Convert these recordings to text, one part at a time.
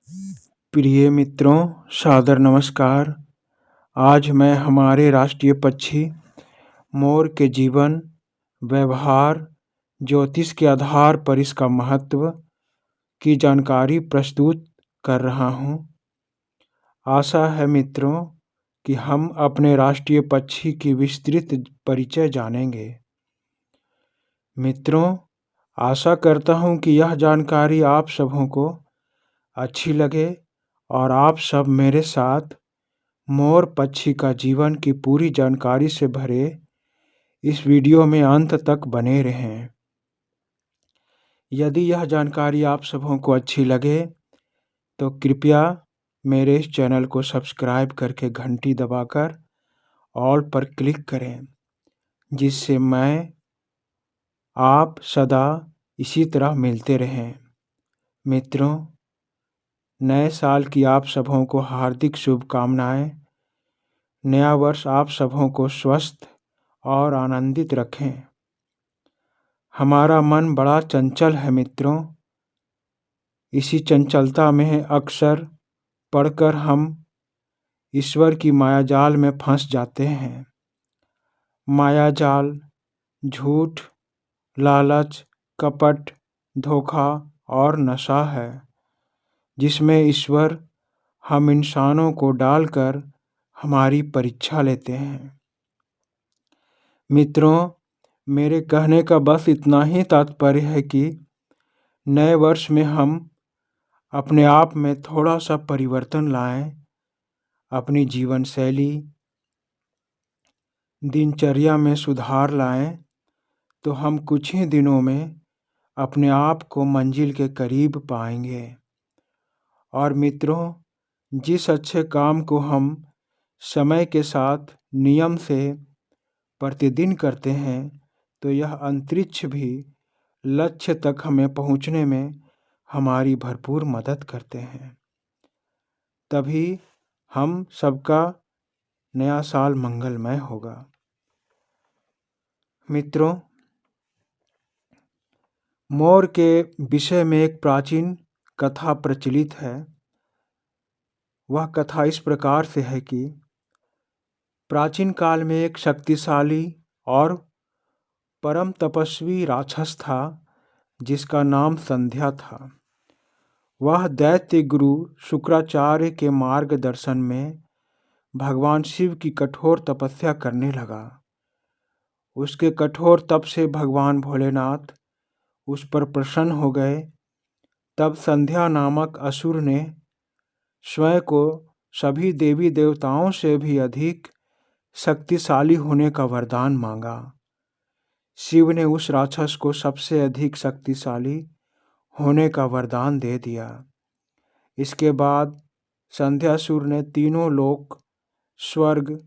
प्रिय मित्रों, सादर नमस्कार। आज मैं हमारे राष्ट्रीय पक्षी मोर के जीवन, व्यवहार, ज्योतिष के आधार पर इसका महत्व की जानकारी प्रस्तुत कर रहा हूँ। आशा है मित्रों कि हम अपने राष्ट्रीय पक्षी की विस्तृत परिचय जानेंगे। मित्रों, आशा करता हूँ कि यह जानकारी आप सबों को अच्छी लगे और आप सब मेरे साथ मोर पक्षी का जीवन की पूरी जानकारी से भरे इस वीडियो में अंत तक बने रहें। यदि यह जानकारी आप सबों को अच्छी लगे तो कृपया मेरे इस चैनल को सब्सक्राइब करके घंटी दबाकर ऑल पर क्लिक करें, जिससे मैं आप सदा इसी तरह मिलते रहें। मित्रों, नए साल की आप सबों को हार्दिक शुभकामनाएं। नया वर्ष आप सबों को स्वस्थ और आनंदित रखें। हमारा मन बड़ा चंचल है मित्रों। इसी चंचलता में अक्सर पढ़कर हम ईश्वर की मायाजाल में फंस जाते हैं। मायाजाल झूठ, लालच, कपट, धोखा और नशा है, जिसमें ईश्वर हम इंसानों को डालकर हमारी परीक्षा लेते हैं। मित्रों, मेरे कहने का बस इतना ही तात्पर्य है कि नए वर्ष में हम अपने आप में थोड़ा सा परिवर्तन लाएं, अपनी जीवन शैली, दिनचर्या में सुधार लाएं, तो हम कुछ ही दिनों में अपने आप को मंजिल के करीब पाएंगे। और मित्रों, जिस अच्छे काम को हम समय के साथ नियम से प्रतिदिन करते हैं, तो यह अंतरिक्ष भी लक्ष्य तक हमें पहुंचने में हमारी भरपूर मदद करते हैं। तभी हम सबका नया साल मंगलमय होगा। मित्रों, मोर के विषय में एक प्राचीन कथा प्रचलित है। वह कथा इस प्रकार से है कि प्राचीन काल में एक शक्तिशाली और परम तपस्वी राक्षस था, जिसका नाम संध्या था। वह दैत्य गुरु शुक्राचार्य के मार्गदर्शन में भगवान शिव की कठोर तपस्या करने लगा। उसके कठोर तप से भगवान भोलेनाथ उस पर प्रसन्न हो गए। तब संध्या नामक असुर ने स्वयं को सभी देवी देवताओं से भी अधिक शक्तिशाली होने का वरदान मांगा। शिव ने उस राक्षस को सबसे अधिक शक्तिशाली होने का वरदान दे दिया। इसके बाद संध्यासुर ने तीनों लोक, स्वर्ग,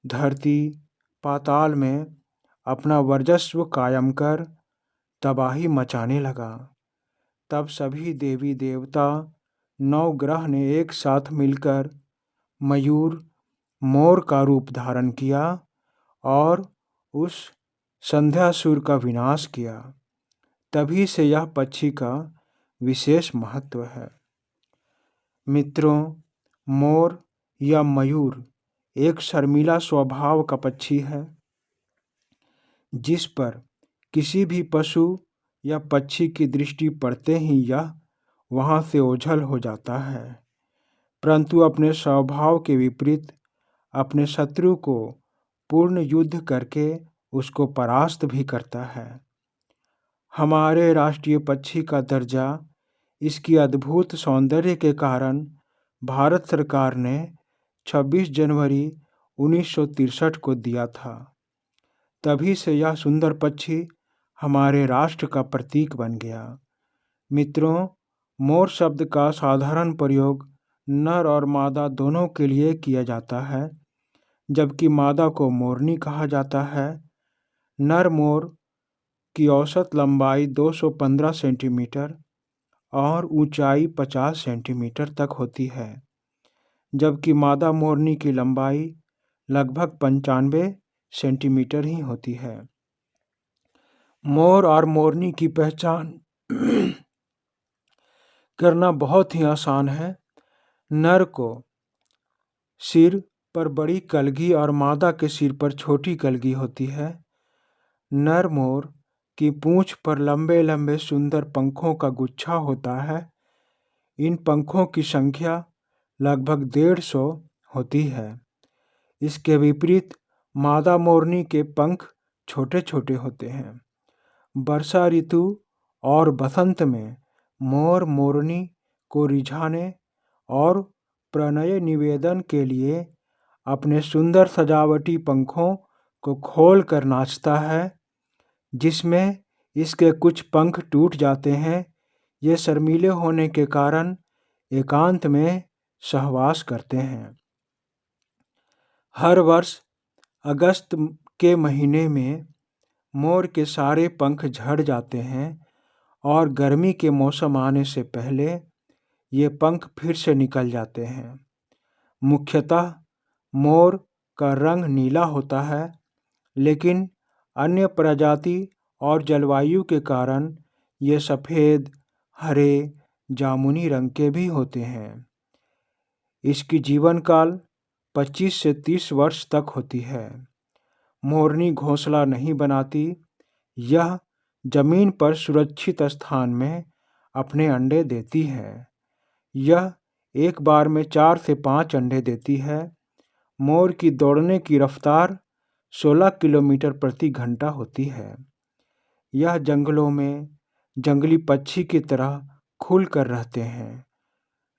धरती, पाताल में अपना वर्चस्व कायम कर तबाही मचाने लगा। तब सभी देवी देवता, नवग्रह ने एक साथ मिलकर मयूर, मोर का रूप धारण किया और उस संध्यासुर का विनाश किया। तभी से यह पक्षी का विशेष महत्व है। मित्रों, मोर या मयूर एक शर्मीला स्वभाव का पक्षी है, जिस पर किसी भी पशु या पक्षी की दृष्टि पड़ते ही यह वहाँ से ओझल हो जाता है, परंतु अपने स्वभाव के विपरीत अपने शत्रु को पूर्ण युद्ध करके उसको परास्त भी करता है। हमारे राष्ट्रीय पक्षी का दर्जा इसकी अद्भुत सौंदर्य के कारण भारत सरकार ने 26 जनवरी 1963 को दिया था। तभी से यह सुंदर पक्षी हमारे राष्ट्र का प्रतीक बन गया। मित्रों, मोर शब्द का साधारण प्रयोग नर और मादा दोनों के लिए किया जाता है, जबकि मादा को मोरनी कहा जाता है। नर मोर की औसत लंबाई 215 सेंटीमीटर और ऊंचाई 50 सेंटीमीटर तक होती है, जबकि मादा मोरनी की लंबाई लगभग 95 सेंटीमीटर ही होती है। मोर और मोरनी की पहचान करना बहुत ही आसान है। नर को सिर पर बड़ी कलगी और मादा के सिर पर छोटी कलगी होती है। नर मोर की पूंछ पर लंबे लंबे सुंदर पंखों का गुच्छा होता है। इन पंखों की संख्या लगभग 150 होती है। इसके विपरीत मादा मोरनी के पंख छोटे छोटे होते हैं। वर्षा ऋतु और बसंत में मोर मोरनी को रिझाने और प्रणय निवेदन के लिए अपने सुंदर सजावटी पंखों को खोल कर नाचता है, जिसमें इसके कुछ पंख टूट जाते हैं। ये शर्मीले होने के कारण एकांत में सहवास करते हैं। हर वर्ष अगस्त के महीने में मोर के सारे पंख झड़ जाते हैं और गर्मी के मौसम आने से पहले ये पंख फिर से निकल जाते हैं। मुख्यतः मोर का रंग नीला होता है, लेकिन अन्य प्रजाति और जलवायु के कारण ये सफ़ेद, हरे, जामुनी रंग के भी होते हैं। इसकी जीवन काल 25 से 30 वर्ष तक होती है। मोरनी घोंसला नहीं बनाती। यह जमीन पर सुरक्षित स्थान में अपने अंडे देती है। यह एक बार में 4 से 5 अंडे देती है। मोर की दौड़ने की रफ्तार 16 किलोमीटर प्रति घंटा होती है। यह जंगलों में जंगली पक्षी की तरह खुल कर रहते हैं।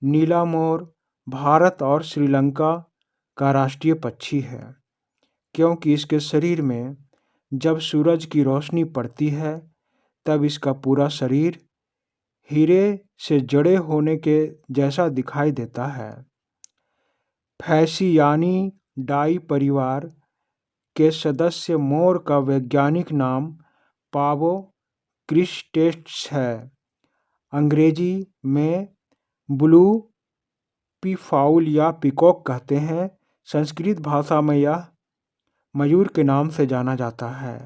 नीला मोर भारत और श्रीलंका का राष्ट्रीय पक्षी है, क्योंकि इसके शरीर में जब सूरज की रोशनी पड़ती है तब इसका पूरा शरीर हीरे से जड़े होने के जैसा दिखाई देता है। फैसियानी डाई परिवार के सदस्य मोर का वैज्ञानिक नाम पावो क्रिस्टेट्स है। अंग्रेजी में ब्लू पीफाउल या पीकॉक कहते हैं। संस्कृत भाषा में यह मयूर के नाम से जाना जाता है।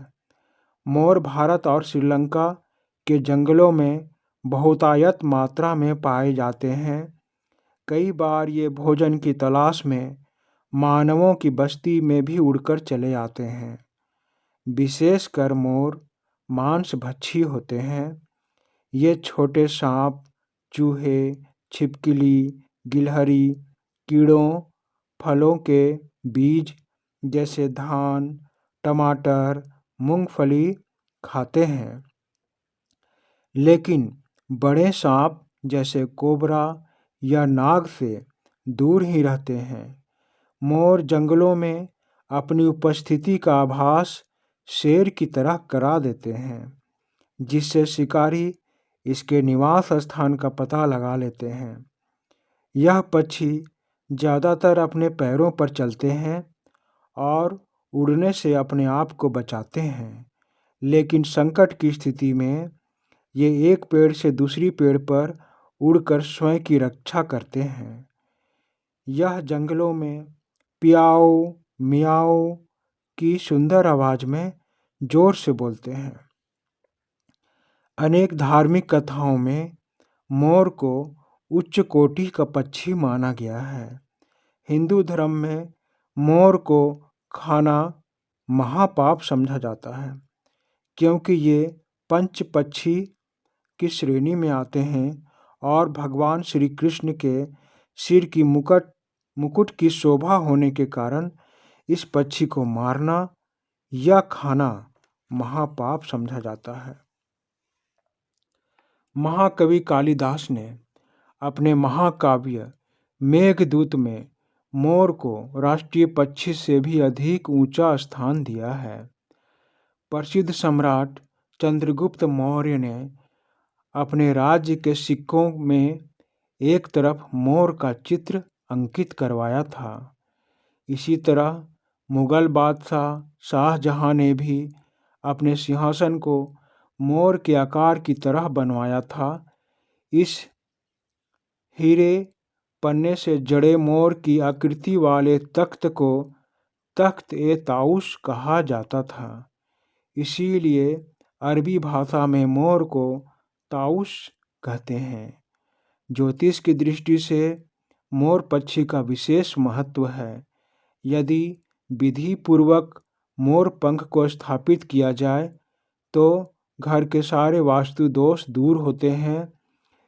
मोर भारत और श्रीलंका के जंगलों में बहुतायत मात्रा में पाए जाते हैं। कई बार ये भोजन की तलाश में मानवों की बस्ती में भी उड़कर चले आते हैं। विशेषकर मोर मांसभक्षी होते हैं। ये छोटे सांप, चूहे, छिपकली, गिलहरी, कीड़ों, फलों के बीज जैसे धान, टमाटर, मूंगफली खाते हैं। लेकिन बड़े सांप जैसे कोबरा या नाग से दूर ही रहते हैं। मोर जंगलों में अपनी उपस्थिति का आभास शेर की तरह करा देते हैं, जिससे शिकारी इसके निवास स्थान का पता लगा लेते हैं। यह पक्षी ज़्यादातर अपने पैरों पर चलते हैं और उड़ने से अपने आप को बचाते हैं, लेकिन संकट की स्थिति में ये एक पेड़ से दूसरी पेड़ पर उड़कर स्वयं की रक्षा करते हैं। यह जंगलों में पियाओ मियाओ की सुंदर आवाज़ में जोर से बोलते हैं। अनेक धार्मिक कथाओं में मोर को उच्च कोटि का पक्षी माना गया है। हिंदू धर्म में मोर को खाना महापाप समझा जाता है, क्योंकि ये पंच पक्षी की श्रेणी में आते हैं और भगवान श्री कृष्ण के सिर की मुकुट की शोभा होने के कारण इस पक्षी को मारना या खाना महापाप समझा जाता है। महाकवि कालिदास ने अपने महाकाव्य मेघदूत में मोर को राष्ट्रीय पक्षी से भी अधिक ऊंचा स्थान दिया है। प्रसिद्ध सम्राट चंद्रगुप्त मौर्य ने अपने राज्य के सिक्कों में एक तरफ मोर का चित्र अंकित करवाया था। इसी तरह मुगल बादशाह शाहजहां ने भी अपने सिंहासन को मोर के आकार की तरह बनवाया था। इस हीरे पन्ने से जड़े मोर की आकृति वाले तख्त को तख्त-ए-ताऊस कहा जाता था। इसीलिए अरबी भाषा में मोर को ताऊस कहते हैं। ज्योतिष की दृष्टि से मोर पक्षी का विशेष महत्व है। यदि विधि पूर्वक मोर पंख को स्थापित किया जाए तो घर के सारे वास्तु दोष दूर होते हैं।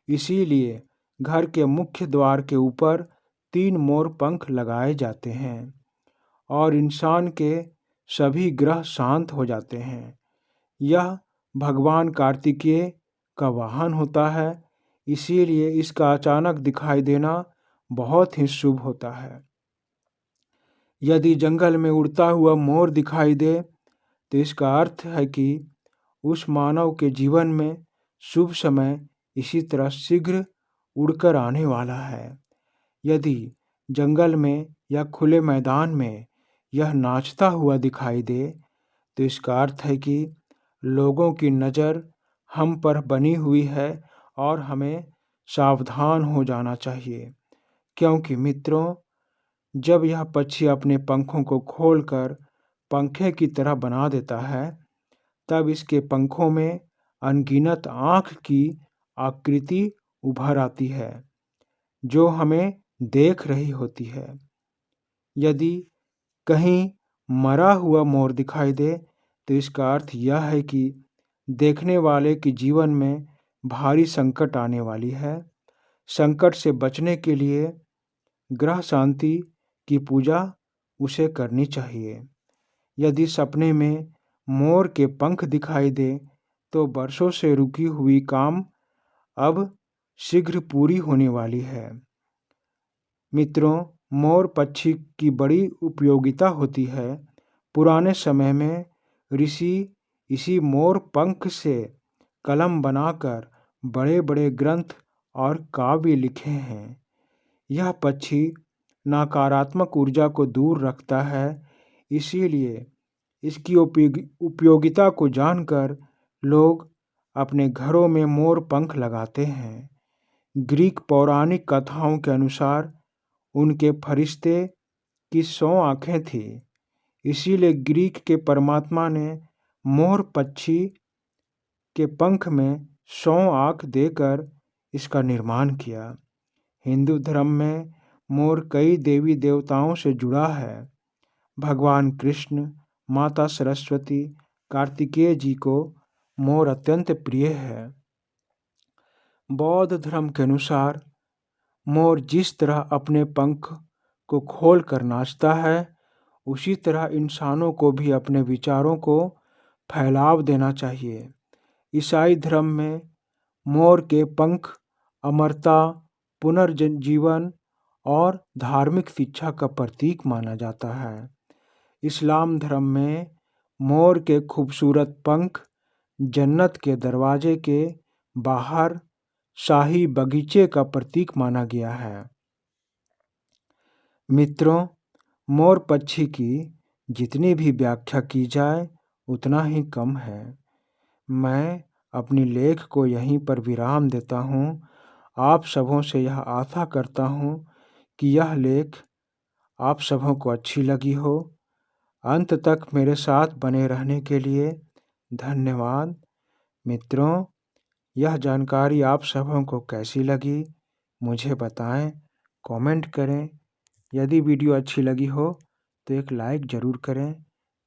इसीलिए घर के मुख्य द्वार के ऊपर 3 मोर पंख लगाए जाते हैं और इंसान के सभी ग्रह शांत हो जाते हैं। यह भगवान कार्तिकेय का वाहन होता है, इसीलिए इसका अचानक दिखाई देना बहुत ही शुभ होता है। यदि जंगल में उड़ता हुआ मोर दिखाई दे तो इसका अर्थ है कि उस मानव के जीवन में शुभ समय इसी तरह शीघ्र उड़कर आने वाला है। यदि जंगल में या खुले मैदान में यह नाचता हुआ दिखाई दे तो इसका अर्थ है कि लोगों की नज़र हम पर बनी हुई है और हमें सावधान हो जाना चाहिए, क्योंकि मित्रों, जब यह पक्षी अपने पंखों को खोलकर पंखे की तरह बना देता है तब इसके पंखों में अनगिनत आँख की आकृति उभर आती है जो हमें देख रही होती है। यदि कहीं मरा हुआ मोर दिखाई दे तो इसका अर्थ यह है कि देखने वाले के जीवन में भारी संकट आने वाली है। संकट से बचने के लिए ग्रह शांति की पूजा उसे करनी चाहिए। यदि सपने में मोर के पंख दिखाई दे तो वर्षों से रुकी हुई काम अब शीघ्र पूरी होने वाली है। मित्रों, मोर पक्षी की बड़ी उपयोगिता होती है। पुराने समय में ऋषि इसी मोर पंख से कलम बनाकर बड़े बड़े ग्रंथ और काव्य लिखे हैं। यह पक्षी नकारात्मक ऊर्जा को दूर रखता है, इसीलिए इसकी उपयोगिता को जानकर लोग अपने घरों में मोर पंख लगाते हैं। ग्रीक पौराणिक कथाओं के अनुसार उनके फरिश्ते की 100 आँखें थीं, इसीलिए ग्रीक के परमात्मा ने मोर पक्षी के पंख में 100 आँख देकर इसका निर्माण किया। हिंदू धर्म में मोर कई देवी देवताओं से जुड़ा है। भगवान कृष्ण, माता सरस्वती, कार्तिकेय जी को मोर अत्यंत प्रिय है। बौद्ध धर्म के अनुसार मोर जिस तरह अपने पंख को खोलकर नाचता है, उसी तरह इंसानों को भी अपने विचारों को फैलाव देना चाहिए। ईसाई धर्म में मोर के पंख अमरता, पुनर्जीवन और धार्मिक शिक्षा का प्रतीक माना जाता है। इस्लाम धर्म में मोर के खूबसूरत पंख जन्नत के दरवाजे के बाहर शाही बगीचे का प्रतीक माना गया है। मित्रों, मोर पक्षी की जितनी भी व्याख्या की जाए उतना ही कम है। मैं अपनी लेख को यहीं पर विराम देता हूँ। आप सबों से यह आशा करता हूँ कि यह लेख आप सबों को अच्छी लगी हो। अंत तक मेरे साथ बने रहने के लिए धन्यवाद। मित्रों, यह जानकारी आप सबों को कैसी लगी मुझे बताएं, कमेंट करें। यदि वीडियो अच्छी लगी हो तो एक लाइक ज़रूर करें।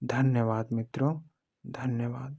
धन्यवाद मित्रों, धन्यवाद।